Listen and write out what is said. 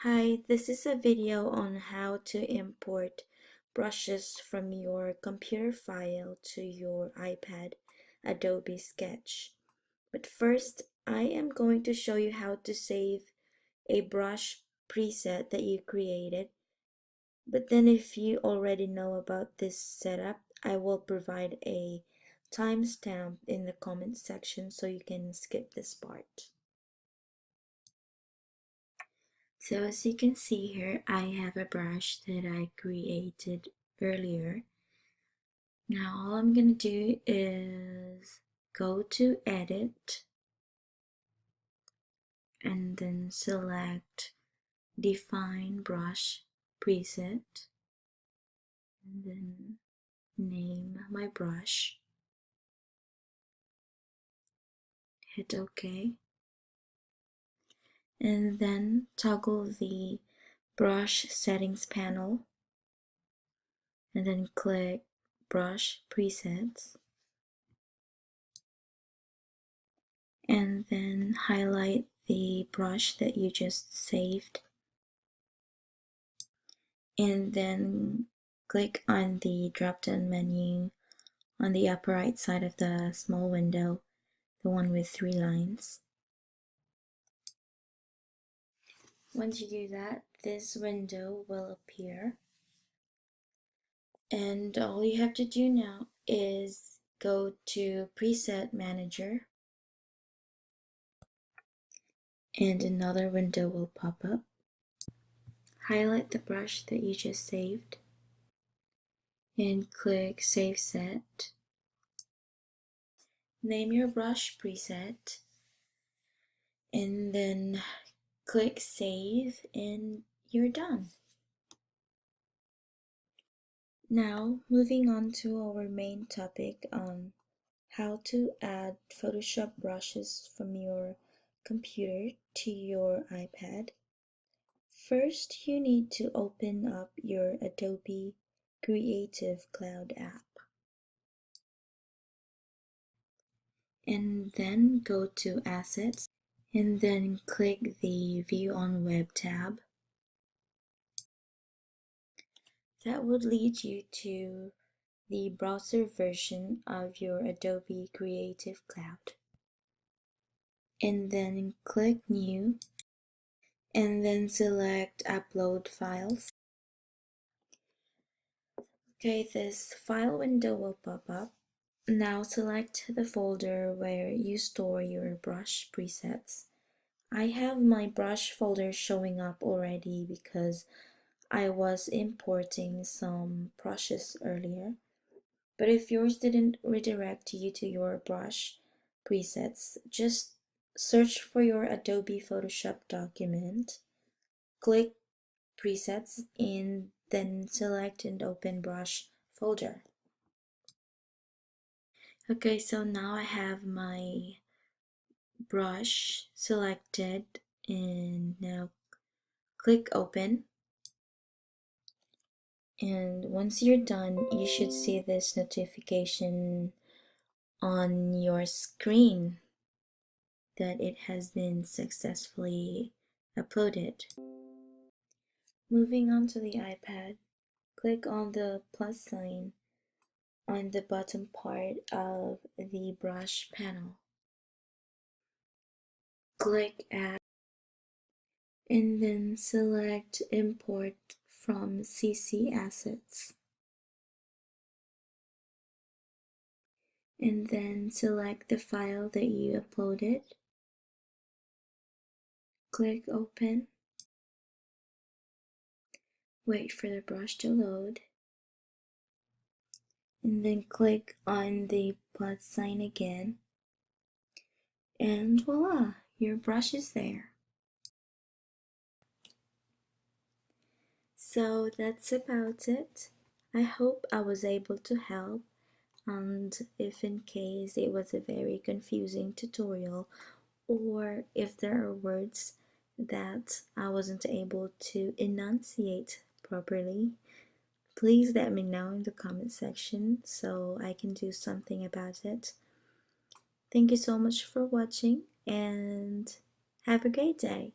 Hi, this is a video on how to import brushes from your computer file to your iPad Adobe Sketch. But first, I am going to show you how to save a brush preset that you created. But then if you already know about this setup, I will provide a timestamp in the comment section so you can skip this part. So as you can see here, I have a brush that I created earlier. Now all I'm going to do is go to Edit and then select Define Brush Preset and then name my brush. Hit OK. And then toggle the brush settings panel and then click Brush Presets. And then highlight the brush that you just saved and then click on the drop-down menu on the upper right side of the small window, the one with 3 lines. Once you do that, this window will appear, and all you have to do now is go to Preset Manager and another window will pop up. Highlight the brush that you just saved and click Save Set. Name your brush preset and then click Save and you're done. Now moving on to our main topic on how to add Photoshop brushes from your computer to your iPad. First, you need to open up your Adobe Creative Cloud app and then go to Assets and then click the View on Web tab. That would lead you to the browser version of your Adobe Creative Cloud. And then click New and then select Upload Files. Okay, this file window will pop up. Now select the folder where you store your brush presets. I have my brush folder showing up already because I was importing some brushes earlier. But if yours didn't redirect you to your brush presets, just search for your Adobe Photoshop document, click Presets, and then select and open Brush folder. Okay, so now I have my brush selected and now click Open. And once you're done, you should see this notification on your screen that it has been successfully uploaded. Moving on to the iPad, click on the plus sign on the bottom part of the brush panel. Click Add and then select Import from CC Assets. And then select the file that you uploaded. Click Open. Wait for the brush to load. And then click on the plus sign again. And voila, your brush is there. So that's about it. I hope I was able to help, and if in case it was a very confusing tutorial or if there are words that I wasn't able to enunciate properly, please let me know in the comment section so I can do something about it. Thank you so much for watching and have a great day.